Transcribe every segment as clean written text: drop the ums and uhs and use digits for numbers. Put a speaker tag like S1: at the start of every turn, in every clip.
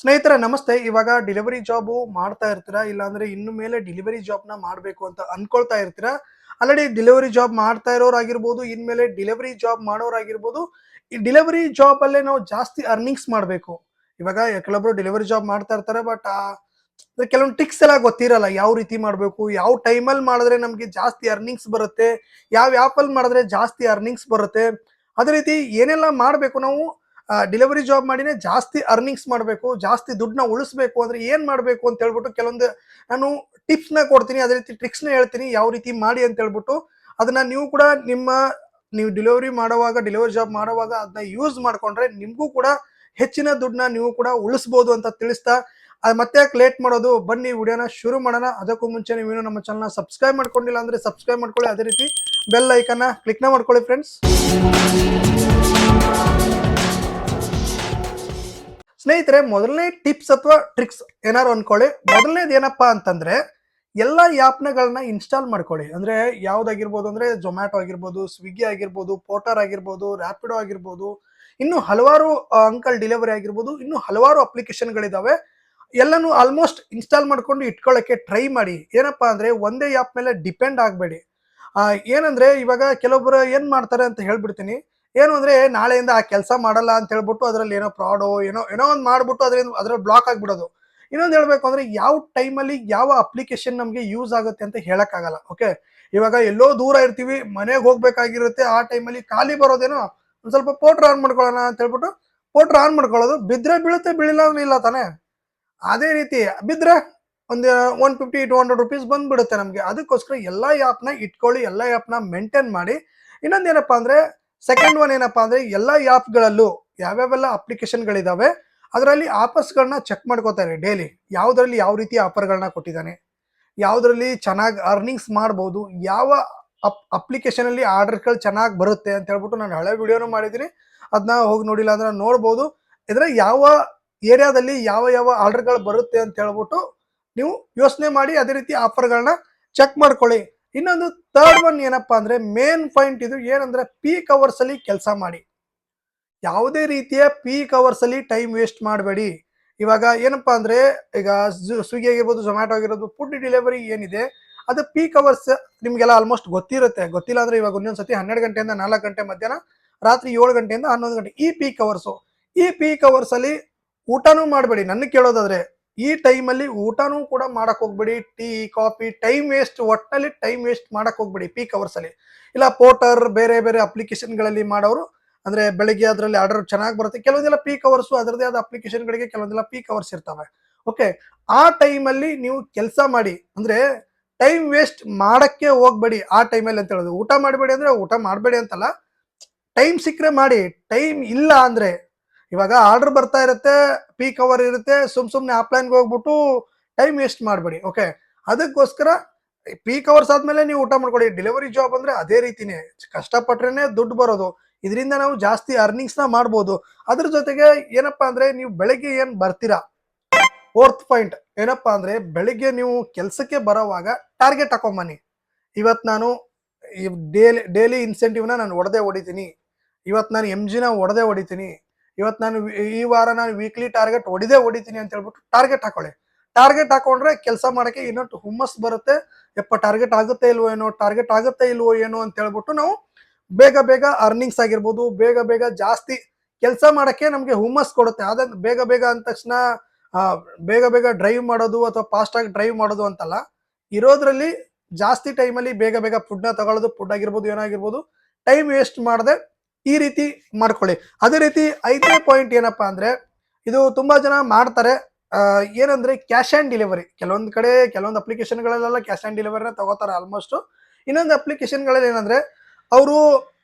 S1: ಸ್ನೇಹಿತರೆ ನಮಸ್ತೆ. ಇವಾಗ ಡೆಲಿವರಿ ಜಾಬು ಮಾಡ್ತಾ ಇರ್ತೀರಾ, ಇಲ್ಲಾಂದ್ರೆ ಇನ್ನು ಮೇಲೆ ಡೆಲಿವರಿ ಜಾಬ್‌ನ ಮಾಡ್ಬೇಕು ಅಂತ ಅನ್ಕೊಳ್ತಾ ಇರ್ತೀರಾ. ಆಲ್ರೆಡಿ ಡೆಲಿವರಿ ಜಾಬ್ ಮಾಡ್ತಾ ಇರೋರಾಗಿರ್ಬೋದು, ಇನ್ಮೇಲೆ ಡೆಲಿವರಿ ಜಾಬ್ ಮಾಡೋರಾಗಿರ್ಬೋದು. ಈ ಡೆಲಿವರಿ ಜಾಬಲ್ಲೇ ನಾವು ಜಾಸ್ತಿ ಅರ್ನಿಂಗ್ಸ್ ಮಾಡ್ಬೇಕು. ಇವಾಗ ಕೆಲವೊಬ್ರು ಡೆಲಿವರಿ ಜಾಬ್ ಮಾಡ್ತಾ ಇರ್ತಾರೆ. ಬಟ್ ಕೆಲವೊಂದು ಟ್ರಿಕ್ಸ್ ಎಲ್ಲ ಗೊತ್ತಿರಲ್ಲ. ಯಾವ ರೀತಿ ಮಾಡ್ಬೇಕು, ಯಾವ ಟೈಮಲ್ಲಿ ಮಾಡಿದ್ರೆ ನಮ್ಗೆ ಜಾಸ್ತಿ ಅರ್ನಿಂಗ್ಸ್ ಬರುತ್ತೆ, ಯಾವ ಆ್ಯಪಲ್ಲಿ ಮಾಡಿದ್ರೆ ಜಾಸ್ತಿ ಅರ್ನಿಂಗ್ಸ್ ಬರುತ್ತೆ. ಅದೇ ರೀತಿ ಏನೆಲ್ಲ ಮಾಡ್ಬೇಕು ನಾವು ಡೆಲಿವರಿ ಜಾಬ್ ಮಾಡಿನೇ ಜಾಸ್ತಿ ಅರ್ನಿಂಗ್ಸ್ ಮಾಡಬೇಕು, ಜಾಸ್ತಿ ದುಡ್ಡನ್ನ ಉಳಿಸ್ಬೇಕು ಅಂದ್ರೆ ಏನ್ ಮಾಡಬೇಕು ಅಂತ ಹೇಳ್ಬಿಟ್ಟು ಕೆಲವೊಂದು ನಾನು ಟಿಪ್ಸ್‌ನ ಕೊಡ್ತೀನಿ. ಅದೇ ರೀತಿ ಟ್ರಿಕ್ಸ್‌ನ ಹೇಳ್ತೀನಿ. ಯಾವ ರೀತಿ ಮಾಡಿ ಅಂತ ಹೇಳ್ಬಿಟ್ಟು ಅದನ್ನ ನೀವು ಕೂಡ ನೀವು ಡೆಲಿವರಿ ಜಾಬ್ ಮಾಡುವಾಗ ಅದನ್ನ ಯೂಸ್ ಮಾಡ್ಕೊಂಡ್ರೆ ನಿಮ್ಗೂ ಕೂಡ ಹೆಚ್ಚಿನ ದುಡ್ಡನ್ನ ನೀವು ಕೂಡ ಉಳಿಸ್ಬೋದು ಅಂತ ತಿಳಿಸ್ತಾ ಮತ್ತೆ ಯಾಕೆ ಲೇಟ್ ಮಾಡೋದು, ಬನ್ನಿ ವಿಡಿಯೋನ ಶುರು ಮಾಡೋಣ. ಅದಕ್ಕೂ ಮುಂಚೆ ನೀವು ನಮ್ಮ ಚಾನಲ್‌ನ ಸಬ್ಸ್ಕ್ರೈಬ್ ಮಾಡ್ಕೊಂಡಿಲ್ಲ ಅಂದ್ರೆ ಸಬ್ಸ್ಕ್ರೈಬ್ ಮಾಡ್ಕೊಳ್ಳಿ. ಅದೇ ರೀತಿ ಬೆಲ್ ಐಕನ್ನ ಕ್ಲಿಕ್‌ನ ಮಾಡ್ಕೊಳ್ಳಿ ಫ್ರೆಂಡ್ಸ್. ಸ್ನೇಹಿತರೆ, ಮೊದಲನೇ ಟಿಪ್ಸ್ ಅಥವಾ ಟ್ರಿಕ್ಸ್ ಏನಾರು ಅನ್ಕೊಳ್ಳಿ. ಮೊದಲನೇದು ಏನಪ್ಪಾ ಅಂತಂದ್ರೆ ಎಲ್ಲ ಆ್ಯಪ್‌ಗಳನ್ನ ಇನ್ಸ್ಟಾಲ್ ಮಾಡ್ಕೊಳ್ಳಿ. ಅಂದ್ರೆ ಯಾವ್ದಾಗಿರ್ಬೋದು ಅಂದ್ರೆ ಝೊಮ್ಯಾಟೊ ಆಗಿರ್ಬೋದು, ಸ್ವಿಗ್ಗಿ ಆಗಿರ್ಬೋದು, ಪೋರ್ಟರ್ ಆಗಿರ್ಬೋದು, ರ್ಯಾಪಿಡೋ ಆಗಿರ್ಬೋದು, ಇನ್ನು ಹಲವಾರು ಅಂಕಲ್ ಡೆಲಿವರಿ ಆಗಿರ್ಬೋದು, ಇನ್ನು ಹಲವಾರು ಅಪ್ಲಿಕೇಶನ್ಗಳಿದಾವೆ. ಎಲ್ಲಾನು ಆಲ್ಮೋಸ್ಟ್ ಇನ್ಸ್ಟಾಲ್ ಮಾಡ್ಕೊಂಡು ಇಟ್ಕೊಳ್ಳೋಕೆ ಟ್ರೈ ಮಾಡಿ. ಏನಪ್ಪಾ ಅಂದ್ರೆ ಒಂದೇ ಆ್ಯಪ್ ಮೇಲೆ ಡಿಪೆಂಡ್ ಆಗಬೇಡಿ. ಏನಂದ್ರೆ ಇವಾಗ ಕೆಲವೊಬ್ರು ಏನ್ ಮಾಡ್ತಾರೆ ಅಂತ ಹೇಳ್ಬಿಡ್ತೀನಿ. ಏನು ಅಂದ್ರೆ ನಾಳೆಯಿಂದ ಆ ಕೆಲಸ ಮಾಡಲ್ಲ ಅಂತ ಹೇಳ್ಬಿಟ್ಟು ಅದ್ರಲ್ಲಿ ಏನೋ ಫ್ರಾಡೋ ಏನೋ ಒಂದು ಮಾಡ್ಬಿಟ್ಟು ಅದ್ರಲ್ಲಿ ಬ್ಲಾಕ್ ಆಗ್ಬಿಡೋದು. ಇನ್ನೊಂದು ಹೇಳ್ಬೇಕು ಅಂದ್ರೆ ಯಾವ ಟೈಮಲ್ಲಿ ಯಾವ ಅಪ್ಲಿಕೇಶನ್ ನಮಗೆ ಯೂಸ್ ಆಗುತ್ತೆ ಅಂತ ಹೇಳಕ್ಕಾಗಲ್ಲ. ಓಕೆ, ಇವಾಗ ಎಲ್ಲೋ ದೂರ ಇರ್ತೀವಿ, ಮನೆಗೆ ಹೋಗ್ಬೇಕಾಗಿರುತ್ತೆ. ಆ ಟೈಮಲ್ಲಿ ಖಾಲಿ ಬರೋದೇನೋ ಒಂದ್ ಸ್ವಲ್ಪ ಪೋಟ್ರ್ ಆನ್ ಮಾಡ್ಕೊಳ್ಳೋಣ ಅಂತ ಹೇಳ್ಬಿಟ್ಟು ಪೋಟ್ರ್ ಆನ್ ಮಾಡ್ಕೊಳ್ಳೋದು. ಬಿದ್ರೆ ಬೀಳುತ್ತೆ, ಬೀಳಿಲ್ಲ ಅಂದ್ರೆ ಇಲ್ಲ ತಾನೆ. ಅದೇ ರೀತಿ ಬಿದ್ರೆ ಒಂದು 150-200 ರೂಪೀಸ್ ಬಂದ್ಬಿಡುತ್ತೆ ನಮಗೆ. ಅದಕ್ಕೋಸ್ಕರ ಎಲ್ಲ ಆ್ಯಪ್‌ನ ಇಟ್ಕೊಳ್ಳಿ, ಎಲ್ಲ ಆ್ಯಪ್‌ನ ಮೇಂಟೈನ್ ಮಾಡಿ. ಇನ್ನೊಂದೇನಪ್ಪಾ ಅಂದ್ರೆ ಸೆಕೆಂಡ್ ಒನ್ ಏನಪ್ಪಾ ಅಂದ್ರೆ ಎಲ್ಲ ಆ್ಯಪ್‌ಗಳಲ್ಲೂ ಯಾವ್ಯಾವೆಲ್ಲ ಅಪ್ಲಿಕೇಶನ್‌ಗಳಿದಾವೆ ಅದರಲ್ಲಿ ಆಫರ್ಸ್‌ಗಳನ್ನ ಚೆಕ್ ಮಾಡ್ಕೋತಾರೆ ಡೈಲಿ. ಯಾವ್ದ್ರಲ್ಲಿ ಯಾವ ರೀತಿ ಆಫರ್‌ಗಳನ್ನ ಕೊಟ್ಟಿದ್ದಾನೆ, ಯಾವ್ದ್ರಲ್ಲಿ ಚೆನ್ನಾಗಿ ಅರ್ನಿಂಗ್ಸ್ ಮಾಡ್ಬೋದು, ಯಾವ ಅಪ್ಲಿಕೇಶನಲ್ಲಿ ಆರ್ಡರ್‌ಗಳು ಚೆನ್ನಾಗಿ ಬರುತ್ತೆ ಅಂತ ಹೇಳ್ಬಿಟ್ಟು ನಾನು ಹಳೆ ವಿಡಿಯೋನು ಮಾಡಿದ್ದೀನಿ. ಅದನ್ನ ಹೋಗಿ ನೋಡಿಲ್ಲ ಅಂದ್ರೆ ನೋಡ್ಬೋದು. ಇದ್ರೆ ಯಾವ ಏರಿಯಾದಲ್ಲಿ ಯಾವ ಆರ್ಡರ್‌ಗಳು ಬರುತ್ತೆ ಅಂತ ಹೇಳ್ಬಿಟ್ಟು ನೀವು ಯೋಚನೆ ಮಾಡಿ ಅದೇ ರೀತಿ ಆಫರ್‌ಗಳನ್ನ ಚೆಕ್ ಮಾಡ್ಕೊಳ್ಳಿ. ಇನ್ನೊಂದು ಥರ್ಡ್ ಒನ್ ಏನಪ್ಪಾ ಅಂದ್ರೆ ಮೇನ್ ಪಾಯಿಂಟ್ ಇದು ಏನಂದ್ರೆ ಪೀಕ್ ಅವರ್ಸ್ ಅಲ್ಲಿ ಕೆಲಸ ಮಾಡಿ. ಯಾವುದೇ ರೀತಿಯ ಪೀಕ್ ಅವರ್ಸ್ ಅಲ್ಲಿ ಟೈಮ್ ವೇಸ್ಟ್ ಮಾಡಬೇಡಿ. ಇವಾಗ ಏನಪ್ಪಾ ಅಂದ್ರೆ ಈಗ ಸ್ವಿಗ್ಗಿ ಆಗಿರ್ಬೋದು, ಝೊಮ್ಯಾಟೊ ಆಗಿರೋದು, ಫುಡ್ ಡೆಲಿವರಿ ಏನಿದೆ ಅದು ಪೀಕ್ ಅವರ್ಸ್ ನಿಮ್ಗೆಲ್ಲ ಆಲ್ಮೋಸ್ಟ್ ಗೊತ್ತಿರುತ್ತೆ. ಗೊತ್ತಿಲ್ಲ ಅಂದ್ರೆ ಇವಾಗ ಒಂದೊಂದ್ಸತಿ 12 ಗಂಟೆಯಿಂದ 4 ಗಂಟೆ ಮಧ್ಯಾಹ್ನ, ರಾತ್ರಿ 7 ಗಂಟೆಯಿಂದ 11 ಗಂಟೆ ಈ ಪೀಕ್ ಅವರ್ಸು. ಈ ಪೀಕ್ ಅವರ್ಸ್ ಅಲ್ಲಿ ಊಟನೂ ಮಾಡಬೇಡಿ. ನನ್ನ ಕೇಳೋದಾದ್ರೆ ಈ ಟೈಮಲ್ಲಿ ಊಟನೂ ಕೂಡ ಮಾಡಕ್ ಹೋಗ್ಬೇಡಿ. ಟೀ, ಕಾಫಿ, ಟೈಮ್ ವೇಸ್ಟ್, ಒಟ್ಟಿನಲ್ಲಿ ಟೈಮ್ ವೇಸ್ಟ್ ಮಾಡಕ್ ಹೋಗ್ಬೇಡಿ ಪೀಕ್ ಅವರ್ಸ್ ಅಲ್ಲಿ. ಇಲ್ಲ ಪೋರ್ಟರ್ ಬೇರೆ ಬೇರೆ ಅಪ್ಲಿಕೇಶನ್ಗಳಲ್ಲಿ ಮಾಡೋರು ಅಂದ್ರೆ ಬೆಳಿಗ್ಗೆ ಅದರಲ್ಲಿ ಆರ್ಡರ್ ಚೆನ್ನಾಗಿ ಬರುತ್ತೆ. ಕೆಲವೊಂದೆಲ್ಲ ಪೀಕ್ ಅವರ್ಸ್ ಅದರದೇ ಆದ ಅಪ್ಲಿಕೇಶನ್ಗಳಿಗೆ ಕೆಲವೊಂದೆಲ್ಲ ಪೀಕ್ ಅವರ್ಸ್ ಇರ್ತವೆ. ಓಕೆ, ಆ ಟೈಮಲ್ಲಿ ನೀವು ಕೆಲಸ ಮಾಡಿ. ಅಂದ್ರೆ ಟೈಮ್ ವೇಸ್ಟ್ ಮಾಡಕ್ಕೆ ಹೋಗ್ಬೇಡಿ ಆ ಟೈಮಲ್ಲಿ ಅಂತ ಹೇಳೋದು. ಊಟ ಮಾಡಬೇಡಿ ಅಂದ್ರೆ ಊಟ ಮಾಡಬೇಡಿ ಅಂತಲ್ಲ, ಟೈಮ್ ಸಿಕ್ಕರೆ ಮಾಡಿ. ಟೈಮ್ ಇಲ್ಲ ಅಂದ್ರೆ ಇವಾಗ ಆರ್ಡರ್ ಬರ್ತಾ ಇರುತ್ತೆ, ಪೀಕ್ ಅವರ್ ಇರುತ್ತೆ, ಸುಮ್ನೆ ಆಫ್ಲೈನ್ಗೆ ಹೋಗ್ಬಿಟ್ಟು ಟೈಮ್ ವೇಸ್ಟ್ ಮಾಡಬೇಡಿ. ಓಕೆ, ಅದಕ್ಕೋಸ್ಕರ ಪೀಕ್ ಅವರ್ಸ್ ಆದ್ಮೇಲೆ ನೀವು ಊಟ ಮಾಡ್ಕೊಳ್ಳಿ. ಡೆಲಿವರಿ ಜಾಬ್ ಅಂದ್ರೆ ಅದೇ ರೀತಿನೇ, ಕಷ್ಟಪಟ್ರೇನೆ ದುಡ್ಡು ಬರೋದು. ಇದರಿಂದ ನಾವು ಜಾಸ್ತಿ ಅರ್ನಿಂಗ್ಸ್ ನ ಮಾಡ್ಬೋದು. ಅದ್ರ ಜೊತೆಗೆ ಏನಪ್ಪಾ ಅಂದ್ರೆ ನೀವು ಬೆಳಗ್ಗೆ ಏನ್ ಬರ್ತೀರಾ, ಫೋರ್ತ್ ಪಾಯಿಂಟ್ ಏನಪ್ಪಾ ಅಂದ್ರೆ ಬೆಳಿಗ್ಗೆ ನೀವು ಕೆಲಸಕ್ಕೆ ಬರೋವಾಗ ಟಾರ್ಗೆಟ್ ಹಾಕೊಂಬನ್ನಿ. ಇವತ್ತು ನಾನು ಈ ಡೈಲಿ ಇನ್ಸೆಂಟಿವ್ನ ನಾನು ಹೊಡಿತೀನಿ. ಇವತ್ತು ನಾನು MGನ ಹೊಡಿತೀನಿ. ಇವತ್ತು ನಾನು ಈ ವಾರ ನಾನು ವೀಕ್ಲಿ ಟಾರ್ಗೆಟ್ ಹೊಡಿತೀನಿ ಅಂತ ಹೇಳ್ಬಿಟ್ಟು ಟಾರ್ಗೆಟ್ ಹಾಕೊಳ್ಳಿ. ಟಾರ್ಗೆಟ್ ಹಾಕೊಂಡ್ರೆ ಕೆಲಸ ಮಾಡಕ್ಕೆ ಇನ್ನೊಂದು ಹುಮ್ಮಸ್ ಬರುತ್ತೆ. ಯಪ್ಪ ಟಾರ್ಗೆಟ್ ಆಗುತ್ತೆ ಇಲ್ವೋ ಏನೋ ಅಂತ ಹೇಳ್ಬಿಟ್ಟು ನಾವು ಬೇಗ ಬೇಗ ಅರ್ನಿಂಗ್ಸ್ ಆಗಿರ್ಬೋದು, ಬೇಗ ಬೇಗ ಜಾಸ್ತಿ ಕೆಲಸ ಮಾಡಕ್ಕೆ ನಮಗೆ ಹುಮ್ಮಸ್ ಕೊಡುತ್ತೆ. ಅದ ಬೇಗ ಬೇಗ ಅಂದ ತಕ್ಷಣ ಆ, ಬೇಗ ಬೇಗ ಡ್ರೈವ್ ಮಾಡೋದು ಅಥವಾ ಫಾಸ್ಟ್ ಆಗಿ ಡ್ರೈವ್ ಮಾಡೋದು ಅಂತಲ್ಲ. ಇರೋದ್ರಲ್ಲಿ ಜಾಸ್ತಿ ಟೈಮಲ್ಲಿ ಬೇಗ ಬೇಗ ಫುಡ್ನ ತಗೊಳ್ಳೋದು, ಫುಡ್ ಆಗಿರ್ಬೋದು ಏನಾಗಿರ್ಬೋದು, ಟೈಮ್ ವೇಸ್ಟ್ ಮಾಡದೆ ಈ ರೀತಿ ಮಾಡ್ಕೊಳ್ಳಿ. ಅದೇ ರೀತಿ 5ನೇ ಪಾಯಿಂಟ್ ಏನಪ್ಪಾ ಅಂದ್ರೆ ಇದು ತುಂಬಾ ಜನ ಮಾಡ್ತಾರೆ. ಏನಂದ್ರೆ ಕ್ಯಾಶ್ ಆನ್ ಡೆಲಿವರಿ. ಕೆಲವೊಂದು ಕಡೆ ಕೆಲವೊಂದು ಅಪ್ಲಿಕೇಶನ್ಗಳಲ್ಲೆಲ್ಲ ಕ್ಯಾಶ್ ಆನ್ ಡೆಲಿವರಿನ ತಗೋತಾರೆ ಆಲ್ಮೋಸ್ಟ್. ಇನ್ನೊಂದು ಅಪ್ಲಿಕೇಶನ್ಗಳಲ್ಲಿ ಏನಂದ್ರೆ ಅವರು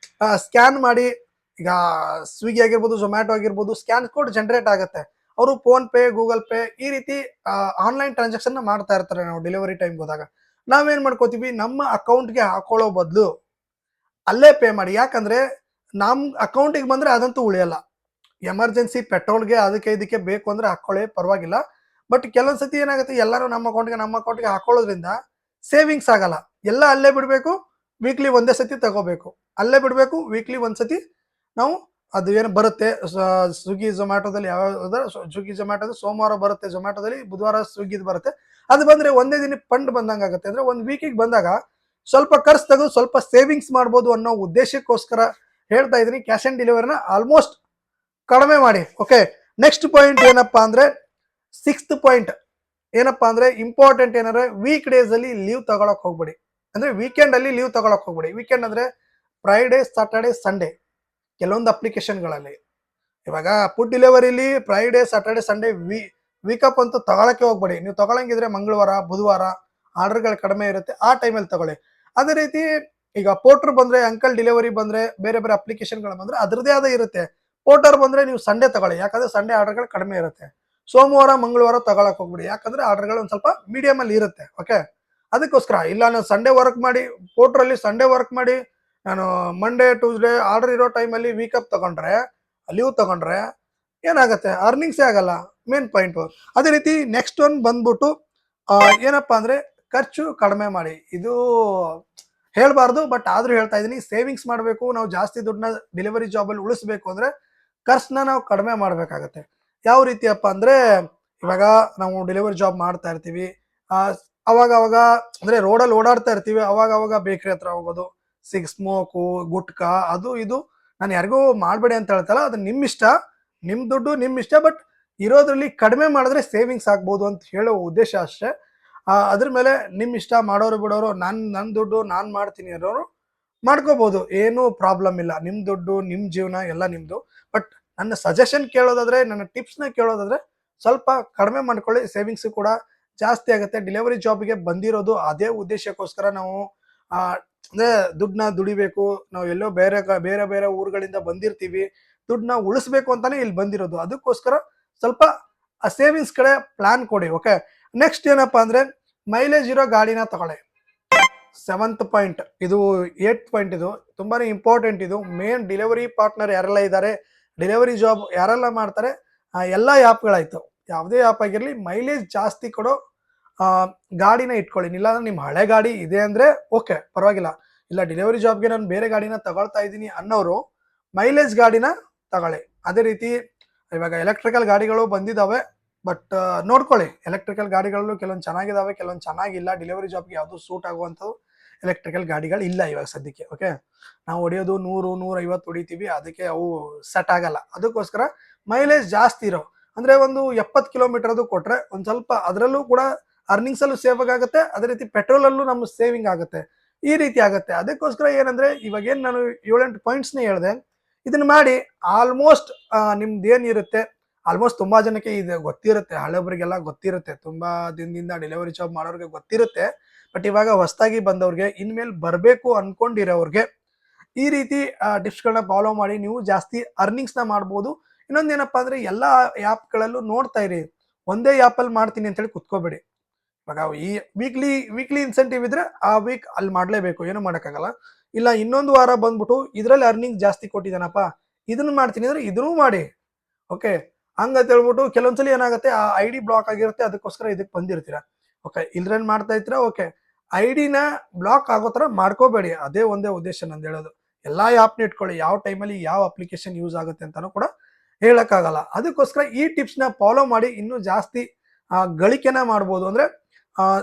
S1: ಸ್ಕ್ಯಾನ್ ಮಾಡಿ, ಈಗ ಸ್ವಿಗ್ಗಿ ಆಗಿರ್ಬೋದು, ಝೊಮ್ಯಾಟೊ ಆಗಿರ್ಬೋದು, ಸ್ಕ್ಯಾನ್ ಕೋಡ್ ಜನರೇಟ್ ಆಗುತ್ತೆ. ಅವರು ಫೋನ್ ಪೇ, ಗೂಗಲ್ ಪೇ ಈ ರೀತಿ ಆನ್ಲೈನ್ ಟ್ರಾನ್ಸಾಕ್ಷನ್ ಮಾಡ್ತಾ ಇರ್ತಾರೆ. ನಾವು ಡೆಲಿವರಿ ಟೈಮ್ ಹೋದಾಗ ನಾವೇನ್ ಮಾಡ್ಕೋತೀವಿ, ನಮ್ಮ ಅಕೌಂಟ್ಗೆ ಹಾಕೊಳ್ಳೋ ಬದಲು ಅಲ್ಲೇ ಪೇ ಮಾಡಿ. ಯಾಕಂದ್ರೆ ನಮ್ ಅಕೌಂಟಿಗೆ ಬಂದ್ರೆ ಅದಂತೂ ಉಳಿಯಲ್ಲ. ಎಮರ್ಜೆನ್ಸಿ ಪೆಟ್ರೋಲ್ಗೆ ಅದಕ್ಕೆ ಇದಕ್ಕೆ ಬೇಕು ಅಂದ್ರೆ ಹಾಕೊಳ್ಳಿ, ಪರವಾಗಿಲ್ಲ. ಬಟ್ ಕೆಲವೊಂದ್ಸತಿ ಏನಾಗುತ್ತೆ, ಎಲ್ಲರೂ ನಮ್ಮ ಅಕೌಂಟ್ಗೆ ಹಾಕೊಳ್ಳೋದ್ರಿಂದ ಸೇವಿಂಗ್ಸ್ ಆಗಲ್ಲ. ಎಲ್ಲ ಅಲ್ಲೇ ಬಿಡಬೇಕು, ವೀಕ್ಲಿ ಒಂದೇ ಸತಿ ತಗೋಬೇಕು. ಅಲ್ಲೇ ಬಿಡಬೇಕು, ವೀಕ್ಲಿ ಒಂದ್ಸತಿ ನಾವು ಅದು ಏನು ಬರುತ್ತೆ ಸ್ವಿಗ್ಗಿ ಝೊಮ್ಯಾಟೋದಲ್ಲಿ ಯಾವ ಸ್ವಿಗ್ಗಿ ಝೊಮ್ಯಾಟೋದು ಸೋಮವಾರ ಬರುತ್ತೆ, ಝೊಮ್ಯಾಟೋದಲ್ಲಿ ಬುಧವಾರ ಸ್ವಿಗ್ಗಿದು ಬರುತ್ತೆ. ಅದು ಬಂದ್ರೆ ಒಂದೇ ದಿನ ಫಂಡ್ ಬಂದಂಗೆ ಆಗುತ್ತೆ. ಅಂದ್ರೆ ಒಂದು ವೀಕಿಗೆ ಬಂದಾಗ ಸ್ವಲ್ಪ ಖರ್ಚು ತೆಗೆದು ಸ್ವಲ್ಪ ಸೇವಿಂಗ್ಸ್ ಮಾಡ್ಬೋದು ಅನ್ನೋ ಉದ್ದೇಶಕ್ಕೋಸ್ಕರ ಹೇಳ್ತಾ ಇದೀನಿ. ಕ್ಯಾಶ್ ಆನ್ ಡೆಲಿವರಿನ ಆಲ್ಮೋಸ್ಟ್ ಕಡಿಮೆ ಮಾಡಿ. ಓಕೆ, ನೆಕ್ಸ್ಟ್ ಪಾಯಿಂಟ್ ಏನಪ್ಪಾ ಅಂದ್ರೆ, ಸಿಕ್ಸ್ತ್ ಪಾಯಿಂಟ್ ಏನಪ್ಪಾ ಅಂದ್ರೆ, ಇಂಪಾರ್ಟೆಂಟ್ ಏನಂದ್ರೆ ವೀಕ್ ಡೇಸ್ ಅಲ್ಲಿ ಲೀವ್ ತಗೊಳಕ್ ಹೋಗ್ಬೇಡಿ. ಅಂದ್ರೆ ವೀಕೆಂಡ್ ಅಲ್ಲಿ ಲೀವ್ ತಗೊಳಕ್ ಹೋಗ್ಬೇಡಿ. ವೀಕೆಂಡ್ ಅಂದ್ರೆ ಫ್ರೈಡೇ, ಸಾಟರ್ಡೆ, ಸಂಡೇ. ಕೆಲವೊಂದು ಅಪ್ಲಿಕೇಶನ್ಗಳಲ್ಲಿ ಇವಾಗ ಫುಡ್ ಡೆಲಿವರಿಲಿ ಫ್ರೈಡೇ, ಸಾಟರ್ಡೆ, ಸಂಡೇ ವೀಕಪ್ ಅಂತೂ ತಗೊಳಕ್ಕೆ ಹೋಗ್ಬೇಡಿ. ನೀವು ತಗೊಳಂಗಿದ್ರೆ ಮಂಗಳವಾರ, ಬುಧವಾರ ಆರ್ಡರ್ಗಳು ಕಡಿಮೆ ಇರುತ್ತೆ, ಆ ಟೈಮಲ್ಲಿ ತಗೊಳ್ಳಿ. ಅದೇ ರೀತಿ ಈಗ ಪೋರ್ಟರ್ ಬಂದ್ರೆ, ಅಂಕಲ್ ಡೆಲಿವರಿ ಬಂದ್ರೆ, ಬೇರೆ ಬೇರೆ ಅಪ್ಲಿಕೇಶನ್ಗಳು ಬಂದ್ರೆ ಅದರದೇ ಆದ ಇರುತ್ತೆ. ಪೋರ್ಟರ್ ಬಂದ್ರೆ ನೀವು ಸಂಡೇ ತಗೊಳ್ಳಿ, ಯಾಕಂದ್ರೆ ಸಂಡೇ ಆರ್ಡರ್ಗಳು ಕಡಿಮೆ ಇರುತ್ತೆ. ಸೋಮವಾರ, ಮಂಗಳವಾರ ತಗೊಳಕ್ ಹೋಗ್ಬಿಡಿ, ಯಾಕಂದ್ರೆ ಆರ್ಡರ್ಗಳು ಒಂದು ಸ್ವಲ್ಪ ಮೀಡಿಯಂ ಅಲ್ಲಿ ಇರುತ್ತೆ. ಓಕೆ, ಅದಕ್ಕೋಸ್ಕರ ಇಲ್ಲ ನಾನು ಸಂಡೇ ವರ್ಕ್ ಮಾಡಿ, ಪೋರ್ಟರ್ ಅಲ್ಲಿ ಸಂಡೇ ವರ್ಕ್ ಮಾಡಿ, ನಾನು ಮಂಡೇ ಟ್ಯೂಸ್ಡೇ ಆರ್ಡರ್ ಇರೋ ಟೈಮಲ್ಲಿ ವೀಕಪ್ ತಗೊಂಡ್ರೆ, ಲೀವ್ ತಗೊಂಡ್ರೆ ಏನಾಗುತ್ತೆ, ಅರ್ನಿಂಗ್ಸೇ ಆಗಲ್ಲ. Main point. ಅದೇ ರೀತಿ ನೆಕ್ಸ್ಟ್ ಒನ್ ಬಂದ್ಬಿಟ್ಟು ಏನಪ್ಪಾ ಅಂದ್ರೆ, ಖರ್ಚು ಕಡಿಮೆ ಮಾಡಿ. ಇದು ಹೇಳ್ಬಾರ್ದು, ಬಟ್ ಆದ್ರೂ ಹೇಳ್ತಾ ಇದೀನಿ. ಸೇವಿಂಗ್ಸ್ ಮಾಡಬೇಕು. ನಾವು ಜಾಸ್ತಿ ದುಡ್ಡನ್ನ ಡೆಲಿವರಿ ಜಾಬಲ್ಲಿ ಉಳಿಸ್ಬೇಕು ಅಂದ್ರೆ ಖರ್ಚನ್ನ ನಾವು ಕಡಿಮೆ ಮಾಡ್ಬೇಕಾಗತ್ತೆ. ಯಾವ ರೀತಿಯಪ್ಪ ಅಂದ್ರೆ, ಇವಾಗ ನಾವು ಡೆಲಿವರಿ ಜಾಬ್ ಮಾಡ್ತಾ ಇರ್ತೀವಿ, ಅವಾಗ ಅವಾಗ ಅಂದ್ರೆ ರೋಡಲ್ಲಿ ಓಡಾಡ್ತಾ ಇರ್ತೀವಿ, ಅವಾಗ ಅವಾಗ ಬೇಕ್ರಿ ಹತ್ರ ಹೋಗೋದು, ಸ್ಮೋಕು, ಗುಟ್ಕಾ, ಅದು ಇದು. ನಾನು ಯಾರಿಗೂ ಮಾಡಬೇಡಿ ಅಂತ ಹೇಳ್ತಲ್ಲ, ಅದು ನಿಮ್ಮ ಇಷ್ಟ, ನಿಮ್ಮ ದುಡ್ಡು ನಿಮ್ಮ ಇಷ್ಟ. ಬಟ್ ಇರೋದ್ರಲ್ಲಿ ಕಡಿಮೆ ಮಾಡಿದ್ರೆ ಸೇವಿಂಗ್ಸ್ ಆಗ್ಬೋದು ಅಂತ ಹೇಳೋ ಉದ್ದೇಶ ಅಷ್ಟೇ. ಅದ್ರ ಮೇಲೆ ನಿಮ್ಮ ಇಷ್ಟ. ಮಾಡೋರು ಬಿಡೋರು, ನನ್ನ ದುಡ್ಡು ನಾನು ಮಾಡ್ತೀನಿ ಅನ್ನೋರು ಮಾಡ್ಕೋಬಹುದು, ಏನೂ ಪ್ರಾಬ್ಲಮ್ ಇಲ್ಲ. ನಿಮ್ಮ ದುಡ್ಡು, ನಿಮ್ಮ ಜೀವನ ಎಲ್ಲ ನಿಮ್ಮದು. ಬಟ್ ನನ್ನ ಸಜೆಷನ್ ಕೇಳೋದಾದ್ರೆ, ನನ್ನ ಟಿಪ್ಸ್ನ ಕೇಳೋದಾದ್ರೆ ಸ್ವಲ್ಪ ಕಡಿಮೆ ಮಾಡ್ಕೊಳ್ಳಿ. ಸೇವಿಂಗ್ಸ್ ಕೂಡ ಜಾಸ್ತಿ ಆಗುತ್ತೆ. ಡೆಲಿವರಿ ಜಾಬ್ಗೆ ಬಂದಿರೋದು ಅದೇ ಉದ್ದೇಶಕ್ಕೋಸ್ಕರ. ನಾವು ಅಂದ್ರೆ ದುಡ್ಡನ್ನ ದುಡಿಬೇಕು. ನಾವು ಎಲ್ಲೋ ಬೇರೆ ಬೇರೆ ಬೇರೆ ಊರುಗಳಿಂದ ಬಂದಿರ್ತೀವಿ, ದುಡ್ಡನ್ನ ಉಳಿಸ್ಬೇಕು ಅಂತಾನೆ ಇಲ್ಲಿ ಬಂದಿರೋದು. ಅದಕ್ಕೋಸ್ಕರ ಸ್ವಲ್ಪ ಆ ಸೇವಿಂಗ್ಸ್ ಕಡೆ ಪ್ಲಾನ್ ಕೊಡಿ. ಓಕೆ, ನೆಕ್ಸ್ಟ್ ಏನಪ್ಪಾ ಅಂದ್ರೆ, ಮೈಲೇಜ್ ಇರೋ ಗಾಡಿನ ತಗೊಳ್ಳಿ. 7th ಪಾಯಿಂಟ್ ಇದು. 8th ಪಾಯಿಂಟ್ ಇದು ತುಂಬಾನೇ ಇಂಪಾರ್ಟೆಂಟ್. ಇದು ಮೇನ್ ಡೆಲಿವರಿ ಪಾರ್ಟ್ನರ್ ಯಾರೆಲ್ಲ ಇದ್ದಾರೆ, ಡೆಲಿವರಿ ಜಾಬ್ ಯಾರೆಲ್ಲ ಮಾಡ್ತಾರೆ, ಎಲ್ಲ ಆ್ಯಪ್ಗಳಾಯ್ತು, ಯಾವುದೇ ಆ್ಯಪ್ ಆಗಿರಲಿ, ಮೈಲೇಜ್ ಜಾಸ್ತಿ ಕೊಡೋ ಗಾಡಿನ ಇಟ್ಕೊಳ್ಳಿ. ಇಲ್ಲ ನಿಮ್ಮ ಹಳೆ ಗಾಡಿ ಇದೆ ಅಂದ್ರೆ ಓಕೆ, ಪರವಾಗಿಲ್ಲ. ಇಲ್ಲ ಡೆಲಿವರಿ ಜಾಬ್ಗೆ ನಾನು ಬೇರೆ ಗಾಡಿನ ತಗೊಳ್ತಾ ಇದ್ದೀನಿ ಅನ್ನೋರು ಮೈಲೇಜ್ ಗಾಡಿನ ತಗೊಳ್ಳಿ. ಅದೇ ರೀತಿ ಇವಾಗ ಎಲೆಕ್ಟ್ರಿಕಲ್ ಗಾಡಿಗಳು ಬಂದಿದ್ದಾವೆ, ಬಟ್ ನೋಡ್ಕೊಳ್ಳಿ. ಎಲೆಕ್ಟ್ರಿಕಲ್ ಗಾಡಿಗಳಲ್ಲೂ ಕೆಲವೊಂದು ಚೆನ್ನಾಗಿದ್ದಾವೆ, ಕೆಲವೊಂದು ಚೆನ್ನಾಗಿಲ್ಲ. ಡೆಲಿವರಿ ಜಾಬ್ಗೆ ಯಾವುದು ಸೂಟ್ ಆಗುವಂಥದ್ದು ಎಲೆಕ್ಟ್ರಿಕಲ್ ಗಾಡಿಗಳು ಇಲ್ಲ ಇವಾಗ ಸದ್ಯಕ್ಕೆ. ಓಕೆ, ನಾವು ಹೊಡೆಯೋದು 100-150 ಹೊಡಿತೀವಿ, ಅದಕ್ಕೆ ಅವು ಸೆಟ್ ಆಗಲ್ಲ. ಅದಕ್ಕೋಸ್ಕರ ಮೈಲೇಜ್ ಜಾಸ್ತಿ ಇರೋ ಅಂದ್ರೆ ಒಂದು 70 ಕಿಲೋಮೀಟರ್ದು ಕೊಟ್ರೆ ಒಂದು ಸ್ವಲ್ಪ ಅದರಲ್ಲೂ ಕೂಡ ಅರ್ನಿಂಗ್ಸ್ ಅಲ್ಲೂ ಸೇವ್ ಆಗುತ್ತೆ. ಅದೇ ರೀತಿ ಪೆಟ್ರೋಲ್ ಅಲ್ಲೂ ನಮ್ಮ ಸೇವಿಂಗ್ ಆಗುತ್ತೆ. ಈ ರೀತಿ ಆಗುತ್ತೆ. ಅದಕ್ಕೋಸ್ಕರ ಏನಂದ್ರೆ, ಇವಾಗ ಏನ್ ನಾನು 7-8 ಪಾಯಿಂಟ್ಸ್ನ ಹೇಳಿದೆ, ಇದನ್ನ ಮಾಡಿ ಆಲ್ಮೋಸ್ಟ್ ನಿಮ್ದು ಏನಿರುತ್ತೆ, ಆಲ್ಮೋಸ್ಟ್ ತುಂಬಾ ಜನಕ್ಕೆ ಇದು ಗೊತ್ತಿರುತ್ತೆ, ಹಳೆಬ್ರಿಗೆಲ್ಲ ಗೊತ್ತಿರುತ್ತೆ, ತುಂಬಾ ದಿನದಿಂದ ಡೆಲಿವರಿ ಜಾಬ್ ಮಾಡೋರಿಗೆ ಗೊತ್ತಿರುತ್ತೆ. ಬಟ್ ಇವಾಗ ಹೊಸದಾಗಿ ಬಂದವ್ರಿಗೆ, ಇನ್ಮೇಲೆ ಬರಬೇಕು ಅನ್ಕೊಂಡಿರೋರಿಗೆ ಈ ರೀತಿ ಟಿಪ್ಸ್ಗಳನ್ನ ಫಾಲೋ ಮಾಡಿ ನೀವು ಜಾಸ್ತಿ ಅರ್ನಿಂಗ್ಸ್ನ ಮಾಡ್ಬೋದು. ಇನ್ನೊಂದೇನಪ್ಪಾ ಅಂದ್ರೆ, ಎಲ್ಲ ಆ್ಯಪ್ಗಳಲ್ಲೂ ನೋಡ್ತಾ ಇರಿ. ಒಂದೇ ಆ್ಯಪಲ್ಲಿ ಮಾಡ್ತೀನಿ ಅಂತೇಳಿ ಕುತ್ಕೋಬೇಡಿ. ಇವಾಗ ಈ ವೀಕ್ಲಿ ಇನ್ಸೆಂಟಿವ್ ಇದ್ರೆ ಆ ವೀಕ್ ಅಲ್ಲಿ ಮಾಡಲೇಬೇಕು, ಏನು ಮಾಡೋಕ್ಕಾಗಲ್ಲ. ಇಲ್ಲ ಇನ್ನೊಂದು ವಾರ ಬಂದ್ಬಿಟ್ಟು ಇದರಲ್ಲಿ ಅರ್ನಿಂಗ್ ಜಾಸ್ತಿ ಕೊಟ್ಟಿದ್ದಾನಪ್ಪ, ಇದನ್ನು ಮಾಡ್ತೀನಿ ಅಂದ್ರೆ ಇದನ್ನೂ ಮಾಡಿ. ಓಕೆ, ಹಂಗಂತ ಹೇಳ್ಬಿಟ್ಟು ಕೆಲವೊಂದ್ಸಲಿ ಏನಾಗುತ್ತೆ, ಆ ಐ ಡಿ ಬ್ಲಾಕ್ ಆಗಿರುತ್ತೆ, ಅದಕ್ಕೋಸ್ಕರ ಇದಕ್ಕೆ ಬಂದಿರ್ತೀರಾ. ಓಕೆ, ಇಲ್ರೇನ್ ಮಾಡ್ತಾ ಇರ್ತೀರಾ. ಓಕೆ, ಐ ಡಿನ ಬ್ಲಾಕ್ ಆಗೋ ಥರ ಮಾಡ್ಕೋಬೇಡಿ. ಅದೇ ಒಂದೇ ಉದ್ದೇಶ ನಂದು ಹೇಳೋದು. ಎಲ್ಲ ಆ್ಯಪ್ನ ಇಟ್ಕೊಳ್ಳಿ, ಯಾವ ಟೈಮಲ್ಲಿ ಯಾವ ಅಪ್ಲಿಕೇಶನ್ ಯೂಸ್ ಆಗುತ್ತೆ ಅಂತಾನೂ ಕೂಡ ಹೇಳಕ್ಕಾಗಲ್ಲ. ಅದಕ್ಕೋಸ್ಕರ ಈ ಟಿಪ್ಸ್ನ ಫಾಲೋ ಮಾಡಿ ಇನ್ನೂ ಜಾಸ್ತಿ ಗಳಿಕೆನ ಮಾಡ್ಬೋದು. ಅಂದ್ರೆ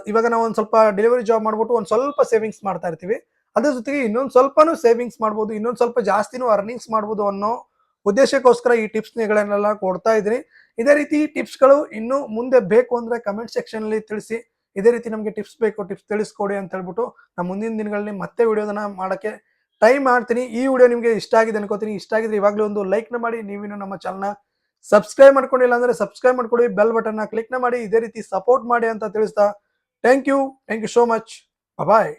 S1: ಇವಾಗ ನಾವು ಒಂದು ಸ್ವಲ್ಪ ಡೆಲಿವರಿ ಜಾಬ್ ಮಾಡ್ಬಿಟ್ಟು ಒಂದು ಸ್ವಲ್ಪ ಸೇವಿಂಗ್ಸ್ ಮಾಡ್ತಾ ಇರ್ತೀವಿ, ಅದ್ರ ಜೊತೆಗೆ ಇನ್ನೊಂದು ಸ್ವಲ್ಪನೂ ಸೇವಿಂಗ್ಸ್ ಮಾಡ್ಬೋದು, ಇನ್ನೊಂದು ಸ್ವಲ್ಪ ಜಾಸ್ತಿನೂ ಅರ್ನಿಂಗ್ಸ್ ಮಾಡ್ಬೋದು ಅನ್ನೋ ಉದ್ದೇಶಕ್ಕೋಸ್ಕರ ಈ ಟಿಪ್ಸ್ಗಳನ್ನೆಲ್ಲ ಕೊಡ್ತಾ ಇದ್ದೀನಿ. ಇದೇ ರೀತಿ ಟಿಪ್ಸ್ಗಳು ಇನ್ನೂ ಮುಂದೆ ಬೇಕು ಅಂದ್ರೆ ಕಮೆಂಟ್ ಸೆಕ್ಷನ್ ಅಲ್ಲಿ ತಿಳಿಸಿ. ಇದೇ ರೀತಿ ನಮಗೆ ಟಿಪ್ಸ್ ಬೇಕು, ಟಿಪ್ಸ್ ತಿಳಿಸ್ಕೊಡಿ ಅಂತ ಹೇಳ್ಬಿಟ್ಟು ನಾನು ಮುಂದಿನ ದಿನಗಳಲ್ಲಿ ಮತ್ತೆ ವಿಡಿಯೋದನ್ನ ಮಾಡೋಕ್ಕೆ ಟ್ರೈ ಮಾಡ್ತೀನಿ. ಈ ವಿಡಿಯೋ ನಿಮಗೆ ಇಷ್ಟ ಆಗಿದೆ ಅನ್ಕೋತೀನಿ. ಇಷ್ಟ ಆಗಿದ್ರೆ ಇವಾಗಲೇ ಒಂದು ಲೈಕ್ನ ಮಾಡಿ. ನೀವಿನ್ನು ನಮ್ಮ ಚಾನಲ್ನ ಸಬ್ಸ್ಕ್ರೈಬ್ ಮಾಡ್ಕೊಂಡಿಲ್ಲ ಅಂದ್ರೆ ಸಬ್ಸ್ಕ್ರೈಬ್ ಮಾಡ್ಕೊಳ್ಳಿ, ಬೆಲ್ ಬಟನ್ನ ಕ್ಲಿಕ್ನ ಮಾಡಿ. ಇದೇ ರೀತಿ ಸಪೋರ್ಟ್ ಮಾಡಿ ಅಂತ ತಿಳಿಸ್ತಾ thank you so much. Bye.